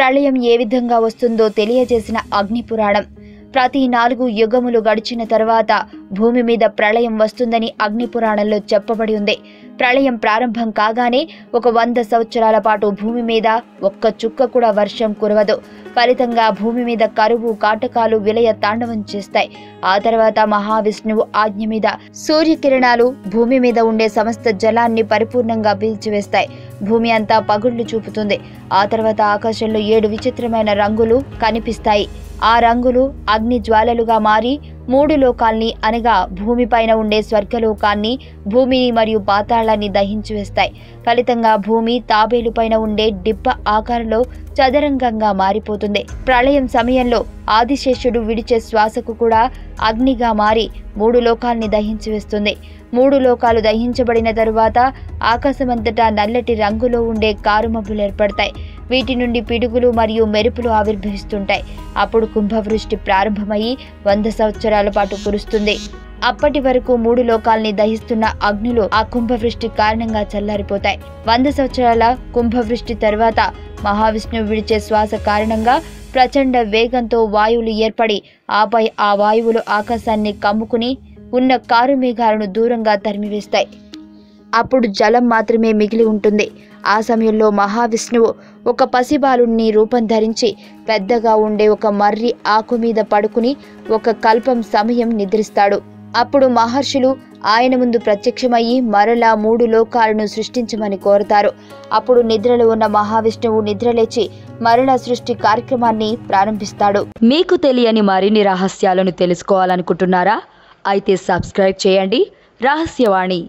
ప్రళయం ఏ విధంగా వస్తుందో తెలియజేసిన అగ్ని పురాణం. ప్రతి 4 యుగములు గడిచిన తర్వాత భూమి మీద ప్రళయం వస్తుందని అగ్ని పురాణంలో చెప్పబడి ఉంది. ప్రళయం ప్రారంభం కాగానే ఒక 100 సంవత్సరాల పాటు భూమి మీద ఒక్క చుక్క కూడా వర్షం కురవదు. ఫలితంగా భూమి మీద కరువు కాటకాలు విలయ తాండవం చేస్తాయి. ఆ తర్వాత మహావిష్ణువు ఆజ్ఞ మీద సూర్యకిరణాలు భూమి మీద ఉండే సమస్త జలాన్ని పరిపూర్ణంగా పీల్చివేస్తాయి. భూమి అంతా పగుళ్లు చూపుతుంది. ఆ తర్వాత ఆకాశంలో 7 విచిత్రమైన రంగులు కనిపిస్తాయి. ఆ రంగులు అగ్ని జ్వాలలుగా మారి 3 లోకాల్ని అనగా భూమిపైన ఉండే స్వర్గలోకాన్ని, భూమిని మరియు పాతాళాన్ని దహించి వేస్తాయి. ఫలితంగా భూమి తాబేలుపైన ఉండే డిప్ప ఆకారంలో చదరంగంగా మారిపోతుంది. ప్రళయం సమయంలో ఆదిశేషుడు విడిచే శ్వాసకు కూడా అగ్నిగా మారి 3 లోకాల్ని దహించి వేస్తుంది. 3 లోకాలు దహించబడిన తరువాత ఆకాశమంతటా నల్లటి రంగులో ఉండే కారుమబ్బులు ఏర్పడతాయి. వీటి నుండి పిడుగులు మరియు మెరుపులు ఆవిర్భవిస్తుంటాయి. అప్పుడు కుంభవృష్టి ప్రారంభమయ్యి 100 సంవత్సరాల పాటు కురుస్తుంది. అప్పటి వరకు 3 లోకాల్ని దహిస్తున్న అగ్నులు ఆ కుంభవృష్టి కారణంగా చల్లారిపోతాయి. 100 సంవత్సరాల కుంభవృష్టి తర్వాత మహావిష్ణువు విడిచే శ్వాస కారణంగా ప్రచండ వేగంతో వాయువులు ఏర్పడి ఆపై ఆ వాయువులు ఆకాశాన్ని కమ్ముకుని ఉన్న కారు మేఘాలను దూరంగా తరిమివేస్తాయి. అప్పుడు జలం మాత్రమే మిగిలి ఉంటుంది. ఆ సమయంలో మహావిష్ణువు ఒక పసిబాలుని రూపం ధరించి పెద్దగా ఉండే ఒక మర్రి ఆకు మీద పడుకుని ఒక కల్పం సమయం నిద్రిస్తాడు. అప్పుడు మహర్షులు ఆయన ముందు ప్రత్యక్షమయ్యి మరలా 3 లోకాలను సృష్టించమని కోరతారు. అప్పుడు నిద్రలో ఉన్న మహావిష్ణువు నిద్రలేచి మరలా సృష్టి కార్యక్రమాన్ని ప్రారంభిస్తాడు. మీకు తెలియని మరిన్ని రహస్యాలను తెలుసుకోవాలనుకుంటున్నారా? అయితే సబ్స్క్రైబ్ చేయండి రహస్యవాణి.